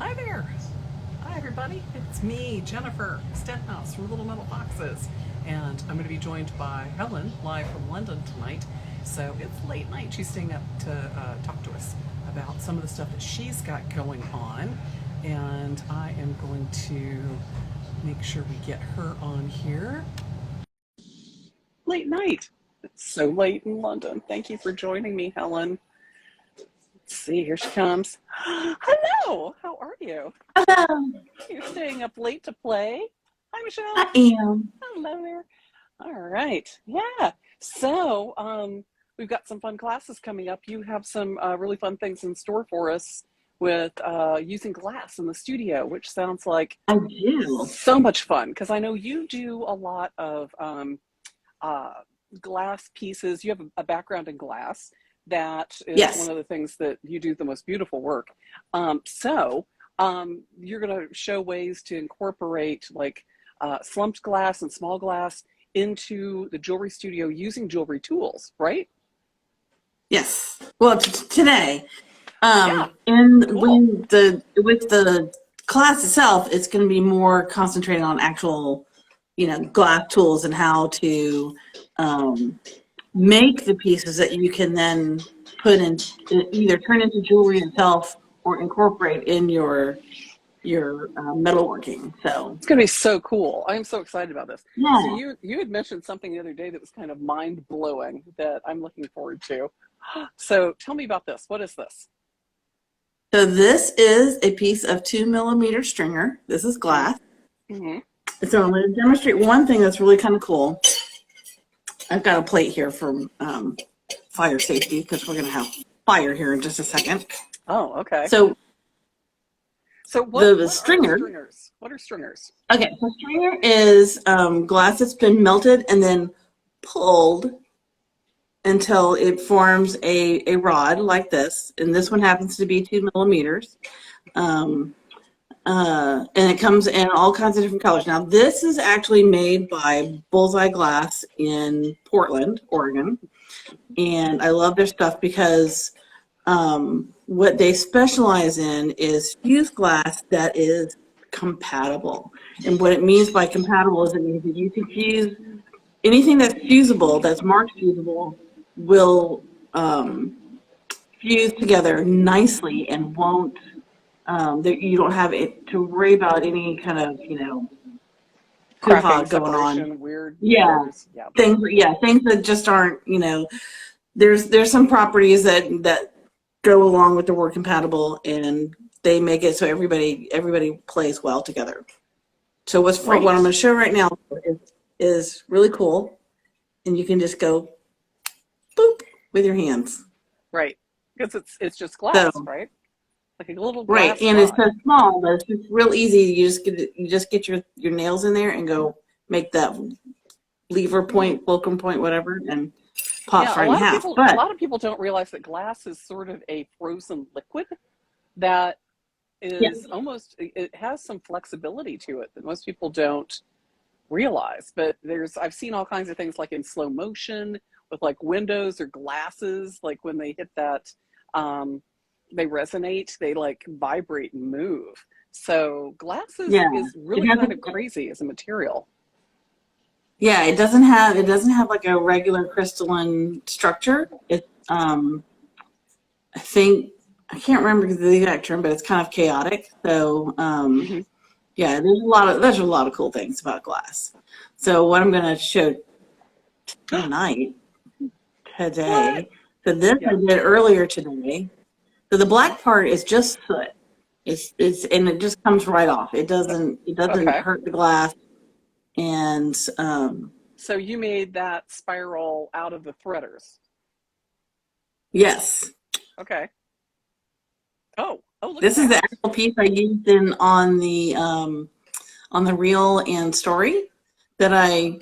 Hi there. Hi, everybody. It's me, Jennifer Stenhouse from Little Metal Foxes. And I'm going to be joined by Helen, live from London tonight. So it's late night. She's staying up to talk to us about some of the stuff that she's got going on. And I am going to make sure we get her on here. Late night. It's so late in London. Thank you for joining me, Helen. Let's see, here she comes. Hello, how are you? Hello, You're staying up late to play. Hi, I Michelle. am. Hello there. All right. Yeah. So, we've got some fun classes coming up. You have some really fun things in store for us with using glass in the studio, which sounds like I do. so much fun because I know you do a lot of uh, glass pieces. You have a background in glass. That is one Yes. of the things that you do the most beautiful work. So you're going to show ways to incorporate like slumped glass and small glass into the jewelry studio using jewelry tools, right? Yes. Well, today, Yeah, and cool. when with the class itself, it's going to be more concentrated on actual, glass tools and how to um, make the pieces that you can then put in, either turn into jewelry itself or incorporate in your metalworking. So, It's going to be so cool. I'm so excited about this. So yeah. you had mentioned something the other day that was kind of mind blowing that I'm looking forward to. So tell me about this. What is this? So this is a piece of 2 millimeter stringer. This is glass. Mm-hmm. So I'm going to demonstrate one thing that's really kind of cool. I've got a plate here for fire safety because we're going to have fire here in just a second. Oh, okay. So So the what are stringer, stringers? What are stringers? okay, so stringer is glass that's been melted and then pulled until it forms a rod like this. And this one happens to be 2 millimeters. Um, and it comes in all kinds of different colors. Now, this is actually made by Bullseye Glass in Portland, Oregon. And I love their stuff because what they specialize in is fused glass that is compatible. And what it means by compatible is it means that you can fuse anything that's fusible, that's marked fusible, will fuse together nicely and won't that you don't have it to worry about any kind of hoo-ha Cracking, going on. separation, weird Yeah, colors. Yeah. things that just aren't, there's some properties that go along with the word compatible, and they make it so everybody plays well together. So what I'm Great. going to show right now is really cool, and you can just go boop with your hands. Right. Because it's just So glass, right? Like a little right, glass and it's rod. so small, but it's just real easy. You just get your nails in there and go make that lever point, fulcrum point, whatever, and Yeah, pops right in half. a But lot of people don't realize that glass is sort of a frozen liquid that yeah, is almost it has some flexibility to it that most people don't realize. But I've seen all kinds of things like in slow motion with like windows or glasses, like when they hit that um they resonate, they like vibrate and move. So glass yeah, is it really kind of doesn't. crazy as a material. Yeah, it doesn't have like a regular crystalline structure. I think I can't remember the exact term, but it's kind of chaotic. So Hmm. yeah, there's a lot of cool things about glass. So what I'm going to show tonight What? today. So this I Yeah. did earlier today. So the black part is just soot. It's and it just comes right off. It doesn't Okay. hurt the glass. And So you made that spiral out of the threaders. yes, Okay. Oh, look at this is the that. actual piece I used in on the reel and story that I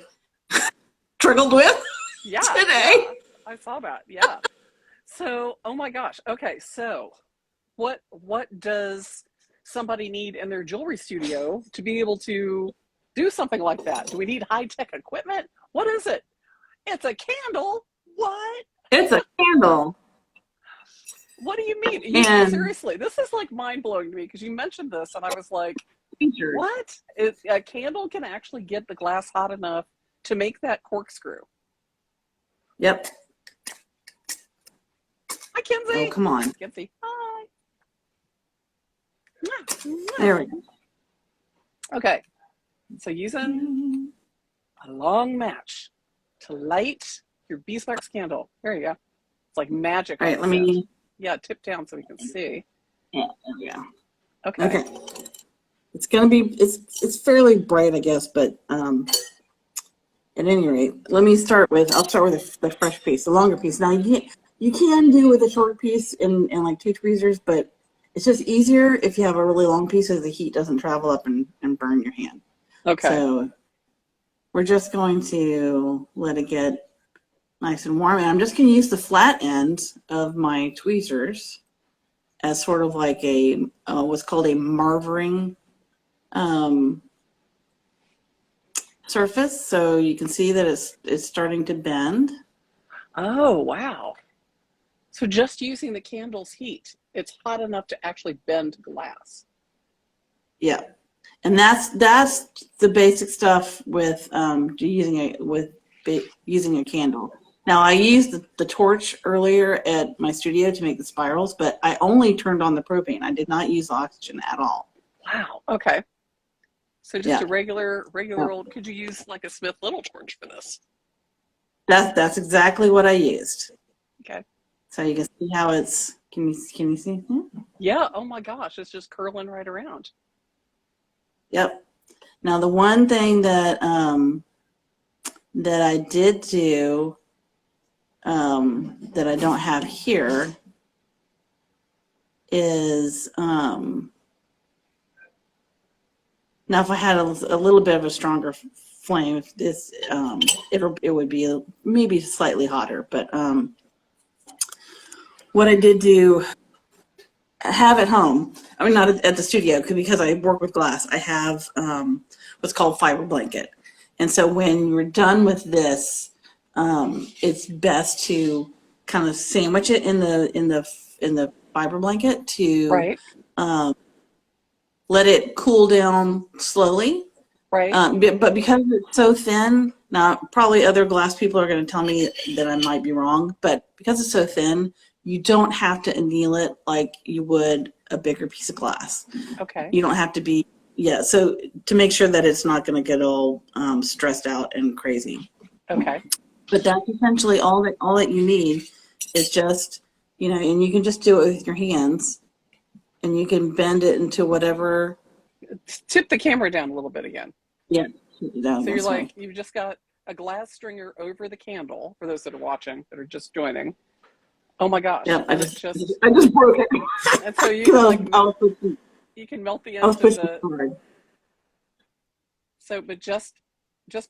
struggled with Yeah, today. yeah. I saw that. Yeah. So, oh my gosh. Okay, so what does somebody need in their jewelry studio to be able to do something like that? Do we need high-tech equipment? What is it? It's a candle. What? It's a candle. What do you mean? And Seriously, this is like mind blowing to me because you mentioned this and I was like, features. what? A candle can actually get the glass hot enough to make that corkscrew. Yep. Hi, Oh, Kenzie. come on. Kenzie, hi. There we go. Okay, so using a long match to light your beeswax candle. There you go. It's like magic All on right, the let set. me. Yeah, tip down so we can see. Yeah, there we go. Okay. Okay. It's gonna be it's fairly bright, I guess, but at any rate, I'll start with the fresh piece, the longer piece. Now you can do with a short piece and like 2 tweezers, but it's just easier if you have a really long piece so the heat doesn't travel up and burn your hand. Okay. So we're just going to let it get nice and warm. And I'm just going to use the flat end of my tweezers as sort of like a what's called a marvering surface. So you can see that it's starting to bend. Oh, wow. So just using the candle's heat, it's hot enough to actually bend glass. Yeah. And that's the basic stuff with using a candle. Now I used the torch earlier at my studio to make the spirals, but I only turned on the propane. I did not use oxygen at all. Wow. Okay. So just Yeah. a regular Yeah. old, could you use like a Smith Little torch for this? That's exactly what I used. Okay. So you can see how it's. Can you see? Yeah. Oh my gosh, it's just curling right around. Yep. Now the one thing that that I did do that I don't have here is now if I had a little bit of a stronger flame, if this it would be maybe slightly hotter. But what I did do have at home, I mean not at the studio because I work with glass. I have what's called fiber blanket, and so when you're done with this, it's best to kind of sandwich it in the fiber blanket to Right. let it cool down slowly. Right. But because it's so thin, now probably other glass people are going to tell me that I might be wrong, but because it's so thin, you don't have to anneal it like you would a bigger piece of glass. Okay. You don't have to be, yeah, so to make sure that it's not going to get all stressed out and crazy. Okay. But that's essentially all that you need is just, and you can just do it with your hands and you can bend it into whatever. Tip the camera down a little bit again. Yeah. So you're like, you've just got a glass stringer over the candle for those that are watching, that are just joining. Oh my gosh. Yeah, I just broke it. And so you can like you can melt the I was ends of pushing the hard. so but just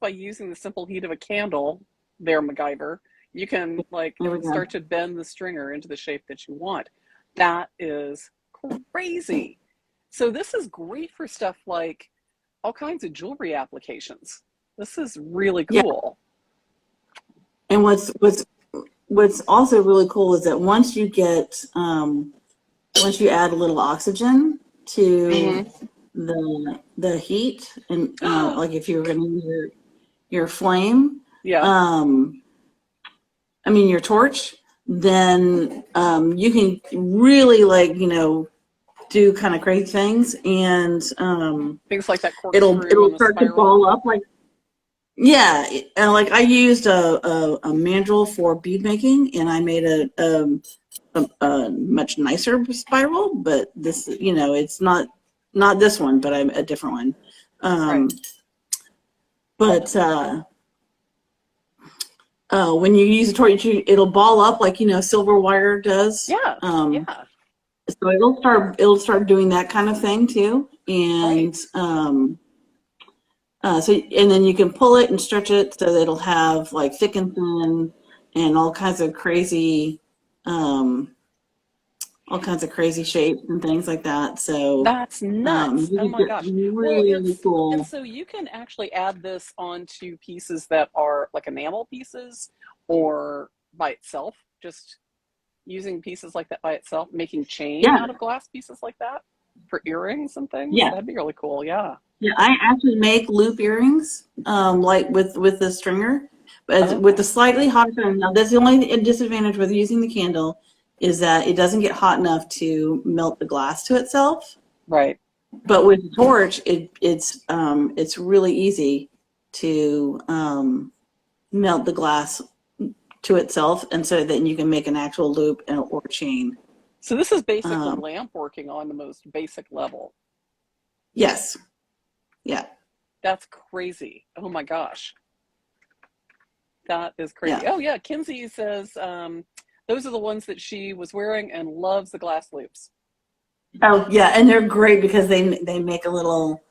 by using the simple heat of a candle there, MacGyver, you can like There we go. start to bend the stringer into the shape that you want. That is crazy. So this is great for stuff like all kinds of jewelry applications. This is really cool. Yeah. And what's also really cool is that once you add a little oxygen to the heat and like if you were going to use your flame, Yeah. I mean your torch, then you can really do kind of crazy things and Things like that it'll corkscrew and the start to spiral. ball up like. Yeah, and like I used a mandrel for bead making, and I made a much nicer spiral. But this, it's not this one, but I'm a different one. Right. But when you use a torch, it'll ball up like silver wire does. Yeah. Yeah. So it'll start doing that kind of thing too, and Right. and then you can pull it and stretch it so that it'll have like thick and thin and all kinds of crazy shapes and things like that. So That's nuts. you Oh can my get gosh. Well, really and cool. so you can actually add this onto pieces that are like enamel pieces or by itself, just using pieces like that by itself, making chain Yeah, out of glass pieces like that for earrings and things? yeah, That'd be really cool. Yeah. yeah. I actually make loop earrings, like with the stringer, but with the Okay. slightly hotter side. Now, that's the only disadvantage with using the candle is that it doesn't get hot enough to melt the glass to itself. Right. But with the torch, it's really easy to melt the glass to itself, and so then you can make an actual loop or chain. So this is basically Um, lamp working on the most basic level. yes, yeah, That's crazy. Oh my gosh. That is crazy. yeah. Oh yeah, Kinsey says those are the ones that she was wearing and loves the glass loops. Oh, yeah, and they're great because they make a little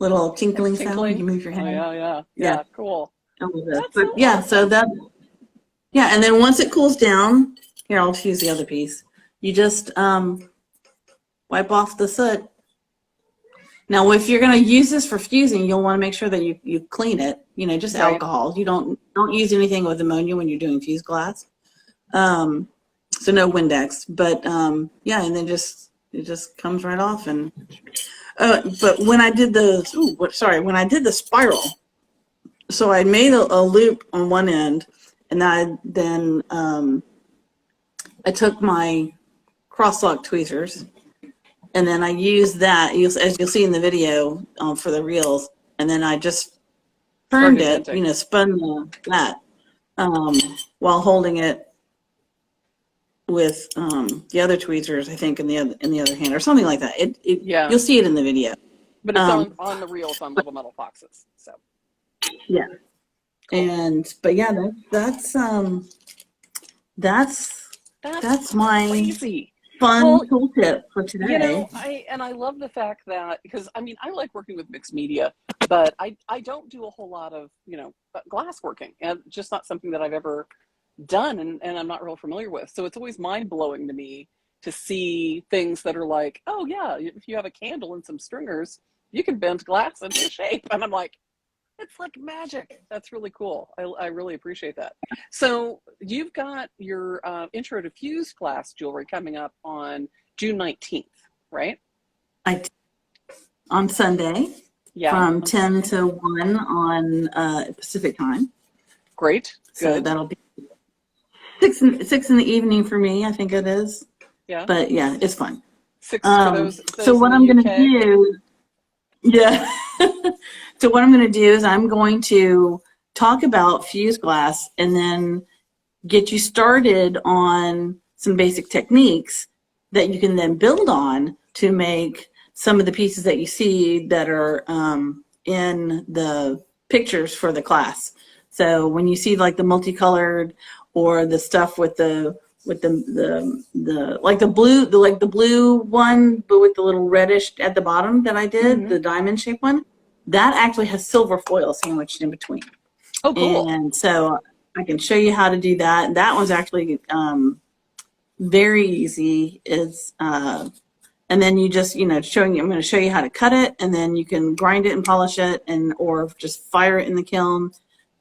tinkling sound when you Tinkling. move your Oh hand. yeah, yeah, Yeah, yeah. Cool. I love that. That's But so yeah, so awesome. that yeah, and then once it cools down, here I'll choose the other piece. You just wipe off the soot. Now, if you're going to use this for fusing, you'll want to make sure that you clean it. You know, just Right. alcohol. You don't use anything with ammonia when you're doing fuse glass. Um, so no Windex. But yeah, and then it just comes right off. And but when I did when I did the spiral, so I made a loop on one end, and then I took my crosslock tweezers. And then I used that, as you'll see in the video for the reels, and then I just turned Started it, venting. spun that um, while holding it with the other tweezers, I think, in the other hand, or something like that. Yeah. You'll see it in the video. But it's Um, on the reels on Little Metal Foxes. So yeah, cool. but yeah, that's That's that's my crazy. fun Well, tool tip for today. I love the fact that, because I mean, I like working with mixed media, but I don't do a whole lot of, glass working, and just not something that I've ever done, and I'm not real familiar with. So it's always mind blowing to me to see things that are like, oh yeah, if you have a candle and some stringers, you can bend glass into shape. And I'm like, it's like magic. That's really cool. I really appreciate that. So you've got your intro to fuse glass jewelry coming up on June 19th, right? I on Sunday Yeah, from on 10 Sunday. to 1 on Pacific time. Great. So Good. that'll be six in the evening for me, I think it is. Yeah. But yeah, it's fun. Six for So those in what the I'm gonna UK. do, yeah. So what I'm gonna do is I'm going to talk about fuse glass and then get you started on some basic techniques that you can then build on to make some of the pieces that you see that are in the pictures for the class. So when you see like the multicolored or the stuff with the like the blue one but with the little reddish at the bottom that I did, Mm-hmm. the diamond shaped one, that actually has silver foil sandwiched in between. Oh, cool. And so I can show you how to do that. That one's actually very easy. And then you just, I'm going to show you how to cut it, and then you can grind it and polish it, or just fire it in the kiln.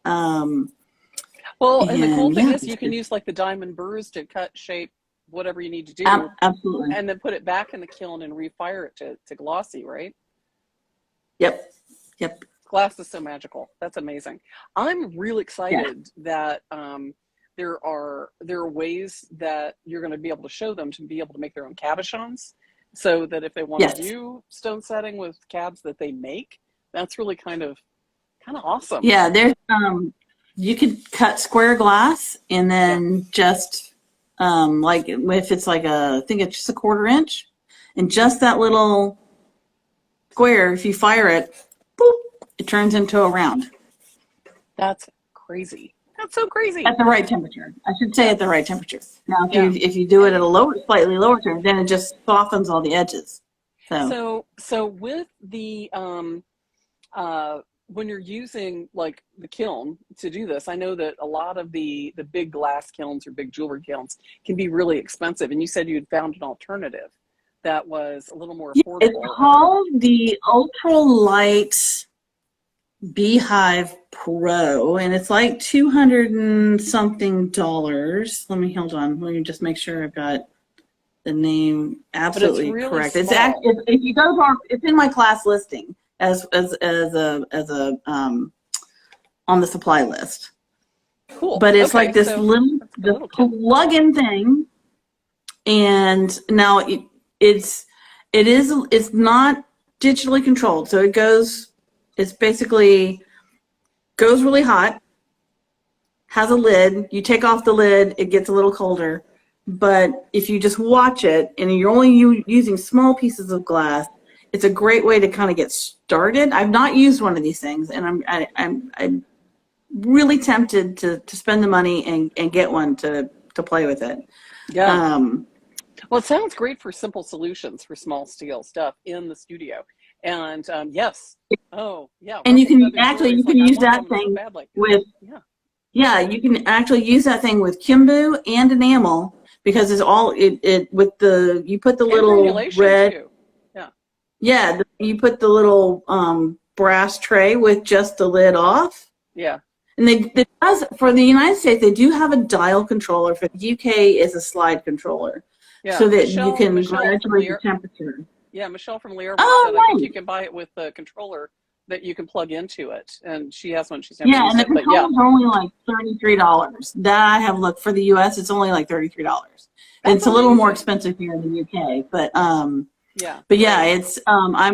Well, and the cool And thing yeah, is you can use like the diamond burrs to cut, shape, whatever you need to do, absolutely. and then put it back in the kiln and refire it to glossy, right? Yep. Yep. Glass is so magical. That's amazing. I'm real Yeah. excited that there are ways that you're going to be able to show them to be able to make their own cabochons, so that if they want to Yes. do stone setting with cabs that they make, that's really kind of awesome. Yeah. There's you could cut square glass and Yeah. then just like if it's like I think it's just a 1/4 inch, and just that little square, if you fire it, boop, it turns into a round. That's crazy. That's so crazy. At the right temperature. I should say Yeah. at the right temperature. Now, Yeah. if you do it at a slightly lower temperature, then it just softens all the edges. So with the when you're using like the kiln to do this, I know that a lot of the big glass kilns or big jewelry kilns can be really expensive. And you said you had found an alternative that was a little more It's affordable. called the ultralight Beehive Pro, and it's like $200 and something. Hold on. Let me just make sure I've got the name absolutely really correct. small. If you go to it's in my class listing as a on the supply list. Cool. But it's Okay, like this so little plug-in thing, and now it's not digitally controlled, so it's basically goes really hot, has a lid. You take off the lid, it gets a little colder. But if you just watch it and you're only using small pieces of glass, it's a great way to kind of get started. I've not used one of these things, and I'm really tempted to spend the money and get one to play with it. Yeah. Well, it sounds great for simple solutions for small steel stuff in the studio. And yes. Oh, yeah. And you can use that thing with you can actually use that thing with Kimbu and enamel, because it's all you put the little red too. You put the little brass tray with just the lid off. Yeah. And for the United States, they do have a dial controller. For the UK, is a slide controller, so that you can graduate the temperature. Yeah, Michelle from Lear said I think you can buy it with a controller that you can plug into it, and she has one. She's never used and the controller is only like $33. That I have looked for the US, it's only like $33. It's a little more expensive here in the UK, but it's I'm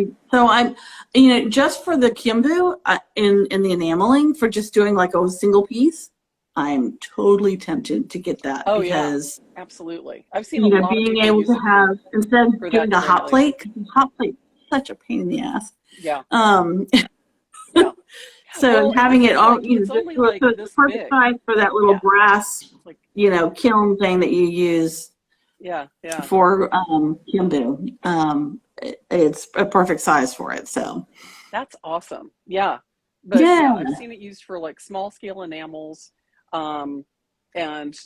just for the Kimbu in the enameling, for just doing like a single piece, I'm totally tempted to get that. Because absolutely, I've seen a lot of being able to have, instead of doing the hot plate, because the hot plate is such a pain in the ass. Yeah. So having it all, the perfect size for that little brass, kiln thing that you use. For Kimbu, it's a perfect size for it. So that's awesome. Yeah, but I've seen it used for like small scale enamels, and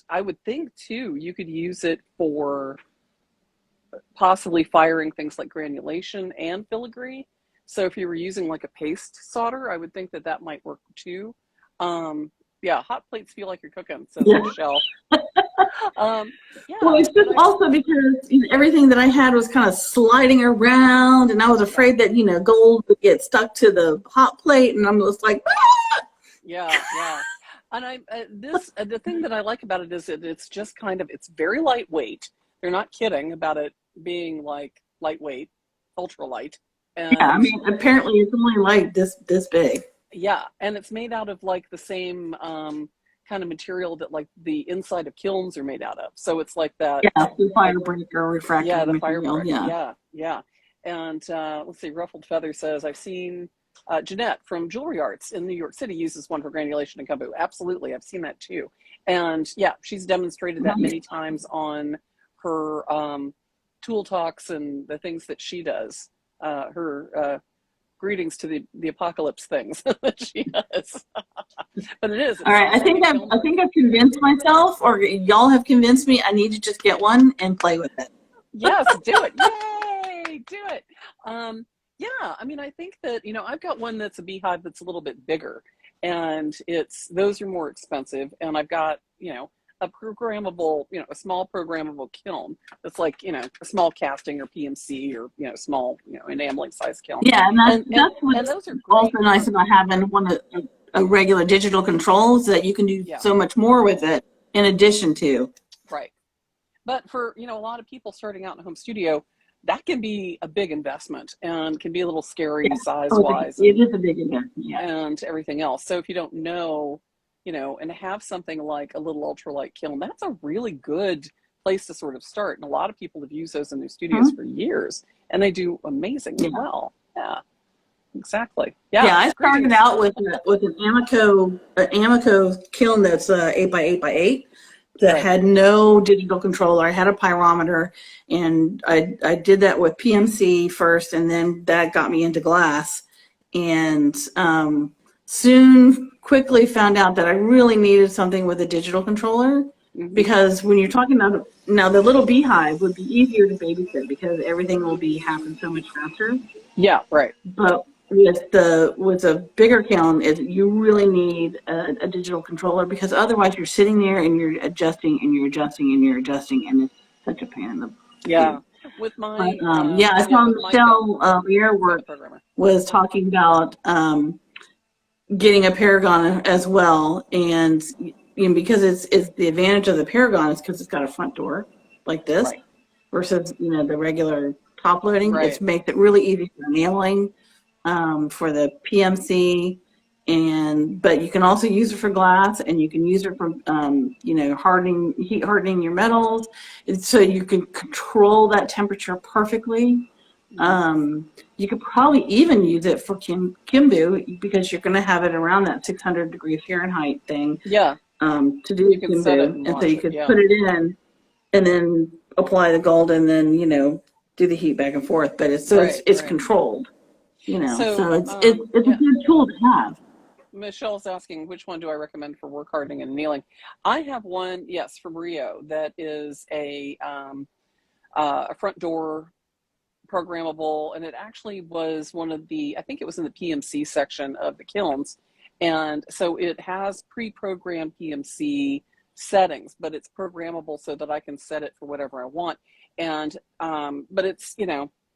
I would think too you could use it for possibly firing things like granulation and filigree. So if you were using like a paste solder, I would think that might work too. Hot plates feel like you're cooking, says Michelle. Well, it's just also because everything that I had was kind of sliding around, and I was afraid that gold would get stuck to the hot plate, and I'm just like, And the thing that I like about it is it's just it's very lightweight. They're not kidding about it being like lightweight, ultra light. And apparently it's only like this big. Yeah, and it's made out of like the same kind of material that like the inside of kilns are made out of. So it's like that. Yeah, the fire breaker refractory. Yeah, the material. fire breaker. Yeah. And let's see, Ruffled Feather says, I've seen Jeanette from Jewelry Arts in New York City uses one for granulation and Kimbu. Absolutely, I've seen that too. And she's demonstrated that many times on her tool talks and the things that she does. Her greetings to the apocalypse things that she does. But it is. All right, I think I've convinced myself, or y'all have convinced me. I need to just get one and play with it. Yes, do it! Yay, do it! I think that I've got one that's a beehive that's a little bit bigger, and those are more expensive. And I've got a programmable, a small programmable kiln that's like, a small casting or PMC or, small, enameling size kiln. Yeah, and that's what's also nice about having a regular digital control, is that you can do so much more with it in addition to. Right. But for, a lot of people starting out in a home studio, that can be a big investment and can be a little scary size-wise. It is a big investment, and everything else. So if you don't know, and have something like a little ultralight kiln, that's a really good place to sort of start. And a lot of people have used those in their studios for years, and they do amazingly well. Yeah, exactly. Yeah, I started out with an Amico kiln that's 8x8x8 that had no digital controller. I had a pyrometer, and I did that with PMC first, and then that got me into glass. And quickly found out that I really needed something with a digital controller, because when you're talking about now, the little beehive would be easier to babysit because everything will be happening so much faster. Yeah, right. But with a bigger kiln is you really need a digital controller, because otherwise you're sitting there and you're adjusting and you're adjusting and you're adjusting, and it's such a pain in the Yeah. do. With But my, yeah, I yeah, saw but Michelle your Micah, work the programmer. was talking about getting a Paragon as well, and because it's the advantage of the Paragon is because it's got a front door like this Right. versus the regular top loading. It Right. makes it really easy for nailing, for the PMC, but you can also use it for glass, and you can use it for heat hardening your metals, so you can control that temperature perfectly. You could probably even use it for Kimbu, because you're going to have it around that 600 degree Fahrenheit thing, Yeah. to do You can set it Kimbu, and and so watch you it. could Yeah. put it in and then apply the gold, and then do the heat back and forth. But it's Right. it's Right. controlled, so So, it's a yeah, good tool to have. Michelle's asking which one do I recommend for work hardening and annealing. I have one, yes, from Rio that is a front door programmable, and it actually was one of the, I think it was in the PMC section of the kilns, and so it has pre-programmed PMC settings, but it's programmable so that I can set it for whatever I want. And but it's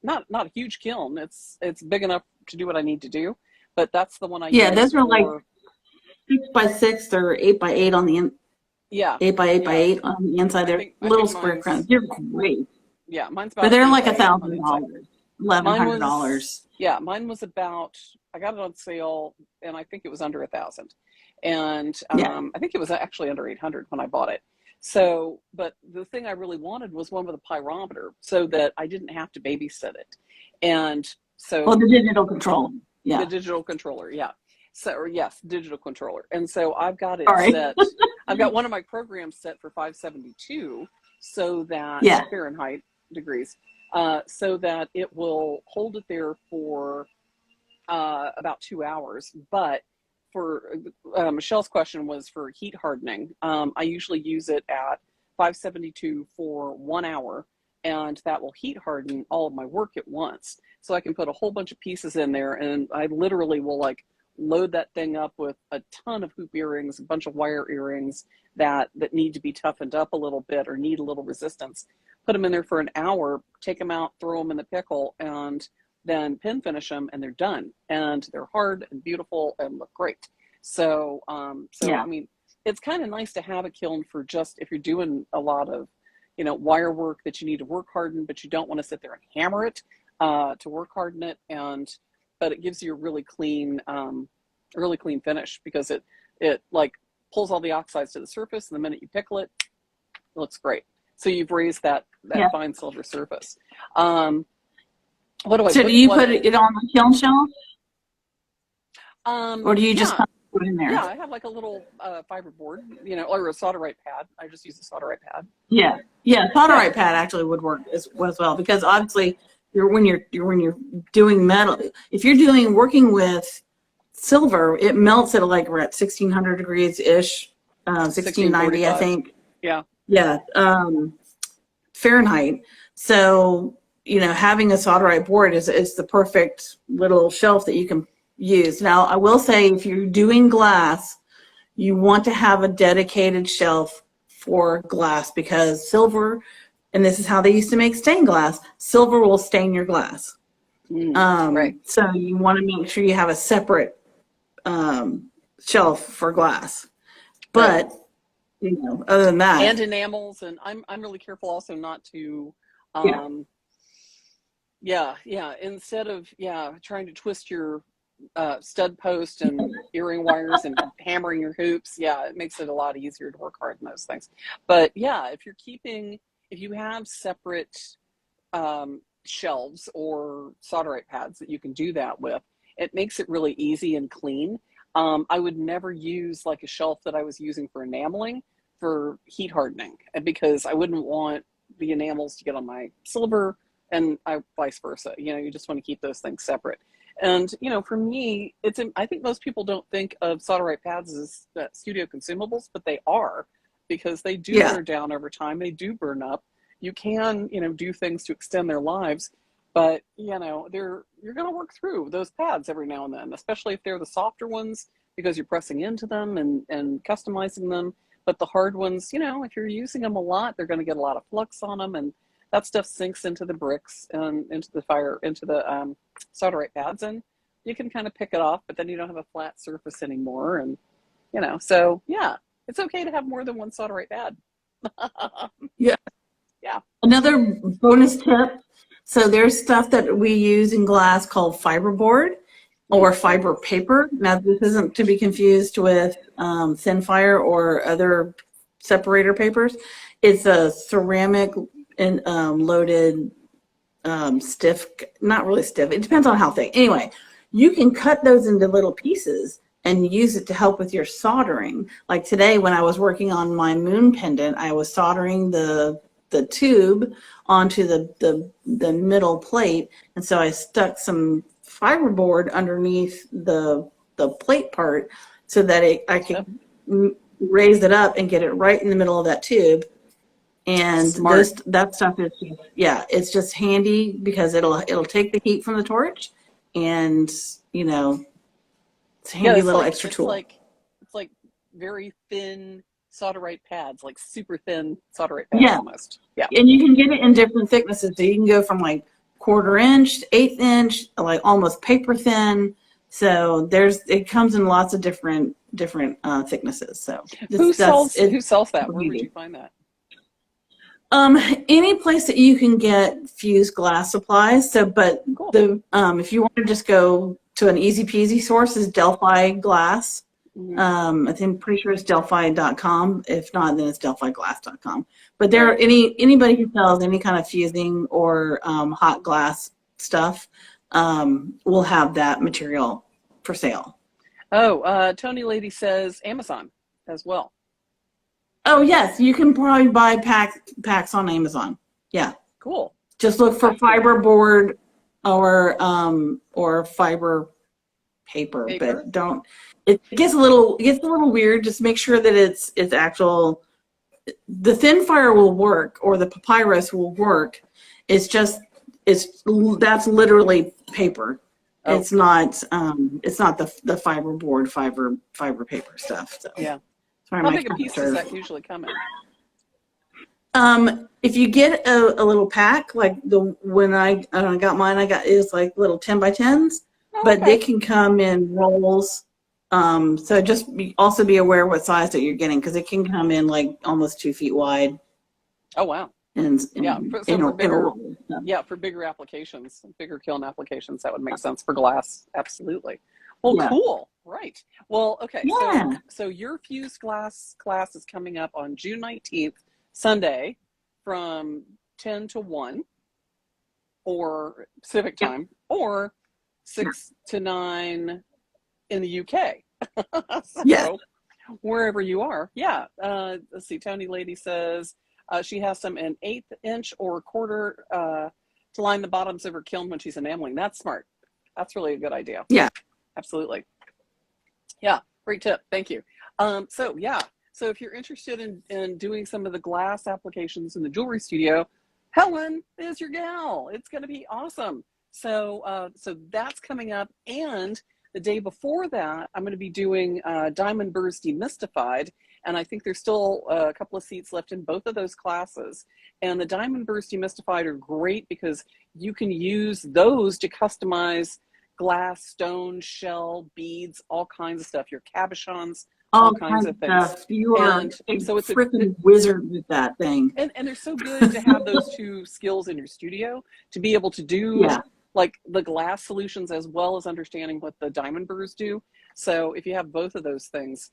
not a huge kiln. It's big enough to do what I need to do, but that's the one I Yeah, use those are like for. 6x6 or 8x8 on the Yeah, 8x8 by yeah. 8 on the inside. I They're think I little think square crowns. mine's, They're great, yeah, mine's but about they're eight like by eight on the inside. $1,000, eleven Mine hundred was, dollars. yeah, mine was about, I got it on sale and I think it was under 1,000. And Yeah, I think it was actually under 800 when I bought it. So, but the thing I really wanted was one with a pyrometer so that I didn't have to babysit it. And well, so the digital control. the Yeah, digital controller, yeah. So, or yes, digital controller. And so I've got it sorry. set, I've got one of my programs set for 572 so that Yeah, Fahrenheit degrees, so that it will hold it there for about 2 hours. But for Michelle's question was for heat hardening. I usually use it at 572 for 1 hour, and that will heat harden all of my work at once. So I can put a whole bunch of pieces in there, and I literally will like load that thing up with a ton of hoop earrings, a bunch of wire earrings that need to be toughened up a little bit or need a little resistance. Put them in there for an hour, take them out, throw them in the pickle, and then pin finish them, and they're done. And they're hard and beautiful and look great. So, yeah, I mean, it's kind of nice to have a kiln for just if you're doing a lot of, wire work that you need to work harden, but you don't want to sit there and hammer it to work harden it. But it gives you a really clean finish because it like pulls all the oxides to the surface, and the minute you pickle it, it looks great. So you've raised that yeah. fine silver surface. What do I So put? do you put it on the kiln shelf, or do you just Yeah, put it in there? yeah. I have like a little fiber board, or a solderite pad. I just use a solderite pad. Yeah, yeah. Yeah, Solderite pad actually would work as well, because obviously when you're doing metal, if you're working with silver, it melts at like we're at 1600 degrees ish, 1690, I 1645. think. Yeah, Yeah, Fahrenheit. So having a solderite board is the perfect little shelf that you can use. Now, I will say, if you're doing glass, you want to have a dedicated shelf for glass, because silver, and this is how they used to make stained glass, silver will stain your glass. right. So you want to make sure you have a separate shelf for glass. Right. But other than And that, enamels, and I'm really careful also not to, yeah, instead of trying to twist your stud post and earring wires and hammering your hoops, it makes it a lot easier to work hard on those things. But if you have separate shelves or solderite pads that you can do that with, it makes it really easy and clean. I would never use like a shelf that I was using for enameling for heat hardening, because I wouldn't want the enamels to get on my silver, and vice versa. You just want to keep those things separate. And for me, I think most people don't think of solderite pads as studio consumables, but they are, because they do wear down over time. They do burn up. You can do things to extend their lives, But you're going to work through those pads every now and then, especially if they're the softer ones, because you're pressing into them and customizing them. But the hard ones, if you're using them a lot, they're going to get a lot of flux on them, and that stuff sinks into the bricks and into the solderite pads, and you can kind of pick it off, but then you don't have a flat surface anymore. And so yeah, it's okay to have more than one solderite pad. Yeah. Yeah. Another bonus tip. So there's stuff that we use in glass called fiberboard or fiber paper. Now, this isn't to be confused with thin fire or other separator papers. It's a ceramic and loaded stiff, not really stiff. It depends on how thick. Anyway, you can cut those into little pieces and use it to help with your soldering. Like today when I was working on my moon pendant, I was soldering the tube onto the middle plate, and so I stuck some fiberboard underneath the plate part so that I could raise it up and get it right in the middle of that tube. And that stuff is it's just handy because it'll take the heat from the torch, and it's a handy little extra tool. It's like very thin solderite pads, like super thin solderite pads almost. Yeah. And you can get it in different thicknesses. So you can go from like 1/4 inch, 1/8 inch, like almost paper thin. So it comes in lots of different thicknesses. So who sells that? Where would you find that? Any place that you can get fused glass supplies. So, but cool. If you want to just go to an easy peasy source is Delphi Glass. Mm-hmm. I think I'm pretty sure it's Delphi.com. If not, then it's DelphiGlass.com. But there are anybody who sells any kind of fusing or hot glass stuff will have that material for sale. Oh, Tony Lady says Amazon as well. Oh yes, you can probably buy packs on Amazon. Yeah. Cool. Just look for fiberboard or fiber paper, but don't. It gets a little weird. Just make sure that it's actual. The thin fire will work, or the papyrus will work. That's literally paper. Oh. It's not the fiberboard fiber paper stuff. So yeah. How big a piece does that usually come in? If you get a little pack, like when I got mine, it's like little 10 by 10s, but they can come in rolls. So just also be aware what size that you're getting, because it can come in like almost 2 feet wide. Oh wow! For bigger applications, bigger kiln applications, that would make sense for glass. Absolutely. Well, cool. Right. Well, okay. Yeah. So your fused glass class is coming up on June 19th, Sunday, from 10 to 1 or Pacific time, or 6 to 9 in the UK. So wherever you are. Yeah. Let's see. Tony Lady says she has some in 1/8 inch or 1/4 to line the bottoms of her kiln when she's enameling. That's smart. That's really a good idea. Yeah. Absolutely. Yeah, great tip. Thank you. So if you're interested in doing some of the glass applications in the jewelry studio, Helen is your gal. It's going to be awesome. So that's coming up. And the day before that, I'm going to be doing Diamond Burrs Demystified. And I think there's still a couple of seats left in both of those classes. And the Diamond Burrs Demystified are great because you can use those to customize glass, stone, shell, beads, all kinds of stuff. Your cabochons, all kinds of things. Stuff. You are a freaking wizard with that thing. And they're so good to have those two skills in your studio to be able to do like the glass solutions as well as understanding what the diamond burrs do. So if you have both of those things,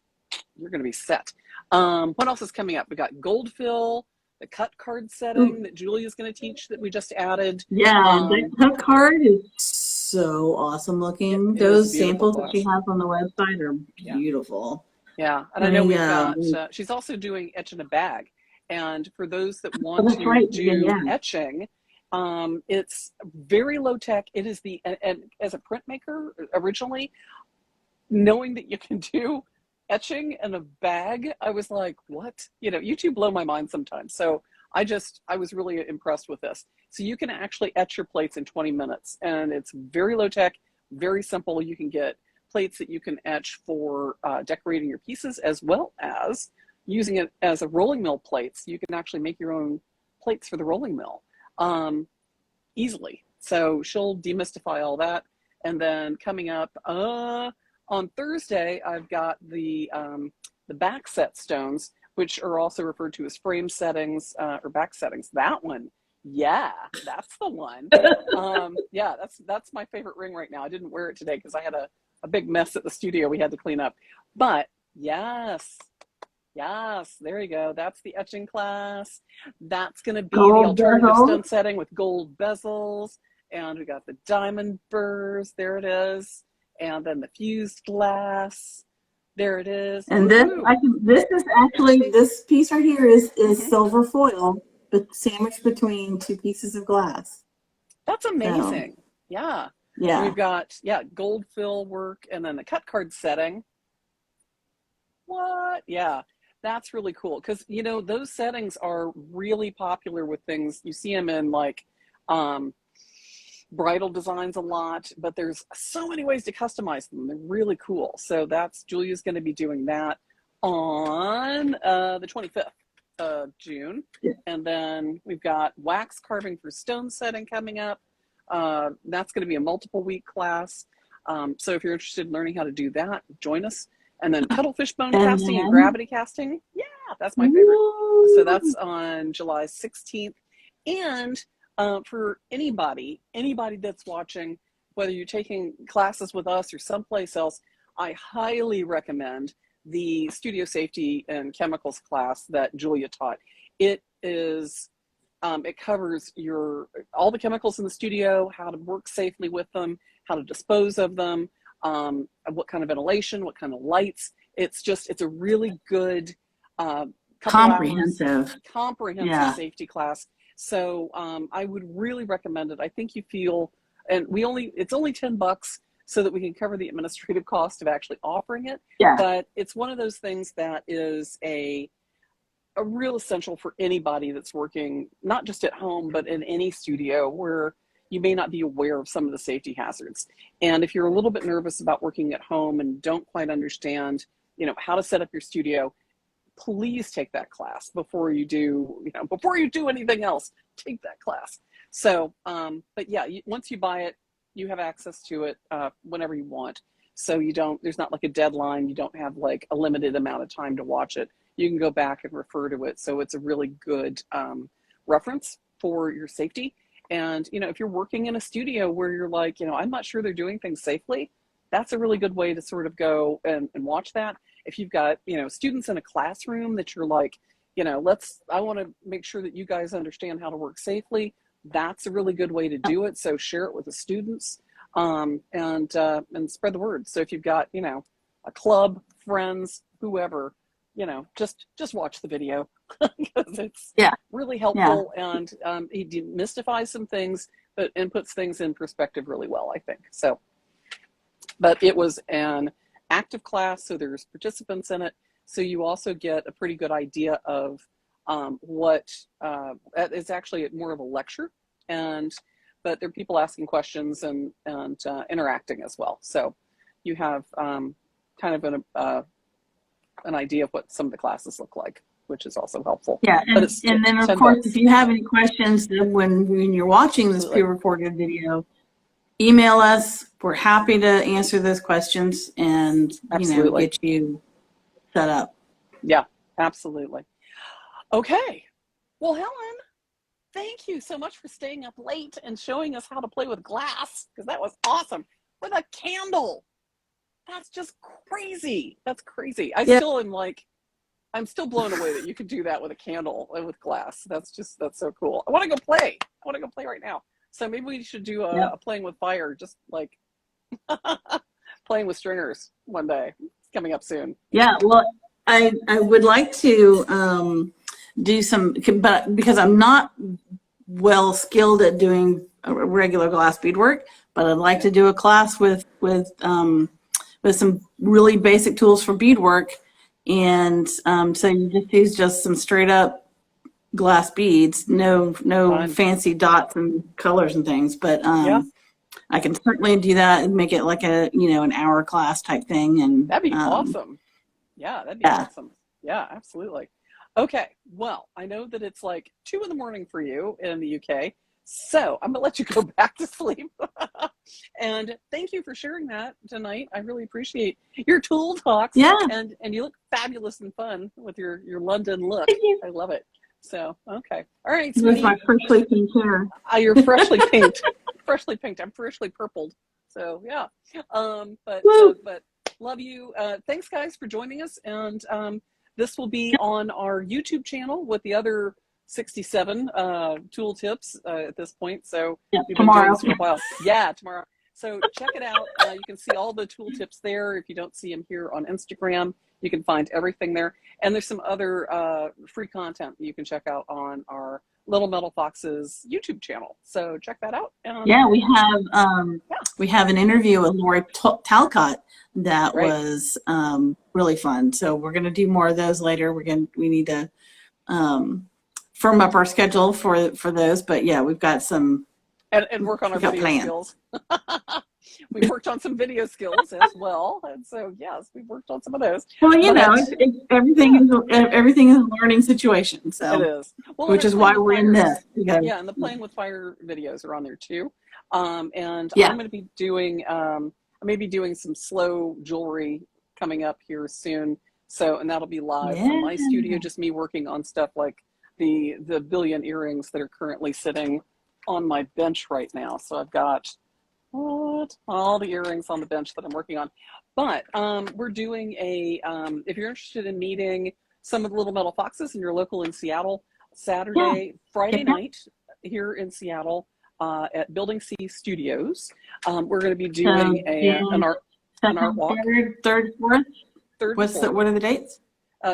you're going to be set. What else is coming up? We got gold fill, the cut card setting that Julie is going to teach that we just added. Yeah, the cut card is so awesome looking. Those samples that she has on the website are beautiful. Yeah, and I know we've got, she's also doing etch in a bag. And for those that want to do etching, it's very low tech. It is and as a printmaker originally, knowing that you can do etching in a bag, I was like, what? You two blow my mind sometimes. So I was really impressed with this. So you can actually etch your plates in 20 minutes, and it's very low tech, very simple. You can get plates that you can etch for decorating your pieces, as well as using it as a rolling mill plates. You can actually make your own plates for the rolling mill easily. So she'll demystify all that. And then coming up on Thursday, I've got the back set stones, which are also referred to as frame settings or back settings. That one, yeah, that's the one. Yeah, that's my favorite ring right now. I didn't wear it today because I had a big mess at the studio we had to clean up. But yes, there you go. That's the etching class. That's going to be Gold the alternative bezels. stone setting with gold bezels. And we got the diamond burrs. There it is. And then the fused glass. There it is. And this, this is actually, this piece right here is silver foil, but sandwiched between two pieces of glass. That's amazing. So, yeah. Yeah. We've got, gold fill work and then the cut card setting. What? Yeah. That's really cool. Because, you know, those settings are really popular with things. You see them in like bridal designs a lot, but there's so many ways to customize them. They're really cool. So Julia's going to be doing that on the 25th of June. Yeah. And then we've got wax carving for stone setting coming up. That's going to be a multiple week class. So if you're interested in learning how to do that, join us. And then cuttlefish bone casting and gravity casting. Yeah, that's my favorite. Woo! So that's on July 16th. And for anybody that's watching, whether you're taking classes with us or someplace else, I highly recommend the studio safety and chemicals class that Julia taught. It is, it covers all the chemicals in the studio, how to work safely with them, how to dispose of them, what kind of ventilation, what kind of lights. It's a really good comprehensive safety class. So I would really recommend it. I think you feel, and it's only $10 so that we can cover the administrative cost of actually offering it. Yeah. But it's one of those things that is a real essential for anybody that's working, not just at home, but in any studio where you may not be aware of some of the safety hazards. And if you're a little bit nervous about working at home and don't quite understand, how to set up your studio, please take that class before you do anything else. Take that class. So, but yeah, once you buy it, you have access to it whenever you want. So there's not like a deadline. You don't have like a limited amount of time to watch it. You can go back and refer to it. So it's a really good reference for your safety. And, if you're working in a studio where you're like, I'm not sure they're doing things safely, that's a really good way to sort of go and watch that. If you've got, students in a classroom that you're like, I want to make sure that you guys understand how to work safely, that's a really good way to do it. So share it with the students and spread the word. So if you've got, a club, friends, whoever, just watch the video because it's really helpful and he demystifies some things, and puts things in perspective really well, I think. So, but it was an active class, so there's participants in it. So you also get a pretty good idea of what it's actually more of a lecture, but there are people asking questions and interacting as well. So you have kind of an idea of what some of the classes look like, which is also helpful. Yeah, and then of course, if you have any questions when you're watching this pre-recorded video, email us. We're happy to answer those questions and get you set up. Yeah, absolutely. Okay. Well, Helen, thank you so much for staying up late and showing us how to play with glass, because that was awesome. With a candle. That's just crazy. That's crazy. I'm still blown away that you could do that with a candle and with glass. That's so cool. I want to go play. Right now. So maybe we should do a playing with fire, just like playing with stringers one day. It's coming up soon. Yeah, well, I would like to do some, but because I'm not well skilled at doing regular glass beadwork, but I'd like to do a class with some really basic tools for beadwork. And so you just use some straight up glass beads, no Fun. fancy dots and colors and things, but Yeah, I can certainly do that and make it like a, an hour class type thing. And that'd be awesome. Yeah, that'd be yeah. awesome. Yeah, absolutely. Okay, well, I know that it's like 2 in the morning for you in the UK, so I'm gonna let you go back to sleep. And thank you for sharing that tonight. I really appreciate your tool talks, Yeah. and you look fabulous and fun with your London look. Thank you. I love it. So, okay. All right, With sweetie. my freshly pink hair. You're freshly pinked. Freshly pinked. I'm freshly purpled. So, yeah. But love you. Thanks, guys, for joining us. And this will be on our YouTube channel with the other 67 tool tips at this point. So we've been doing this for a while. Yeah, tomorrow. So check it out. You can see all the tool tips there. If you don't see them here on Instagram, you can find everything there. And there's some other free content that you can check out on our Little Metal Foxes YouTube channel. So check that out. Yeah, we have an interview with Lori Talcott that was really fun. So we're going to do more of those later. We need to firm up our schedule for those. But yeah, we've got some and work on our video skills. We've worked on some video skills as well, and so yes, we've worked on some of those. Well, everything is a learning situation. So it is. Well, which is why we're in this. Yeah, and the playing with fire videos are on there too. And I'm going to be doing I may be doing some slow jewelry coming up here soon. So, and that'll be live from my studio, just me working on stuff like the billion earrings that are currently sitting on my bench right now. So I've got all the earrings on the bench that I'm working on. But we're doing if you're interested in meeting some of the Little Metal Foxes in your local in Seattle, Friday night here in Seattle at Building C Studios. We're going to be doing an art walk. Third, fourth. What are the dates?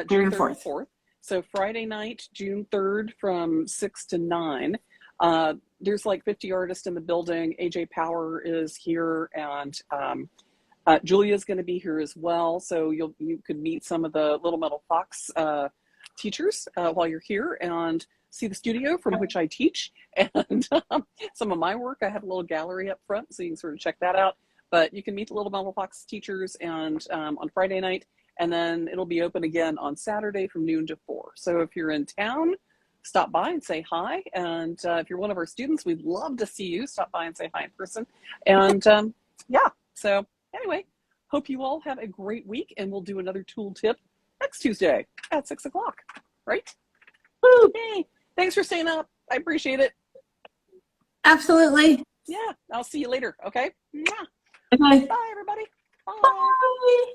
June 3rd and 4th. So Friday night, June 3rd from 6 to 9. There's like 50 artists in the building. AJ Power is here, and Julia's going to be here as well. So you could meet some of the Little Metal Fox teachers while you're here and see the studio from which I teach and some of my work. I have a little gallery up front, so you can sort of check that out. But you can meet the Little Metal Fox teachers and on Friday night, and then it'll be open again on Saturday from noon to 4. So if you're in town, stop by and say hi. And if you're one of our students, we'd love to see you. Stop by and say hi in person. And so anyway, hope you all have a great week, and we'll do another tool tip next Tuesday at 6 o'clock, right? Woo! Hey, thanks for staying up. I appreciate it. Absolutely. Yeah, I'll see you later, okay? Okay. Bye, everybody. Bye. Bye.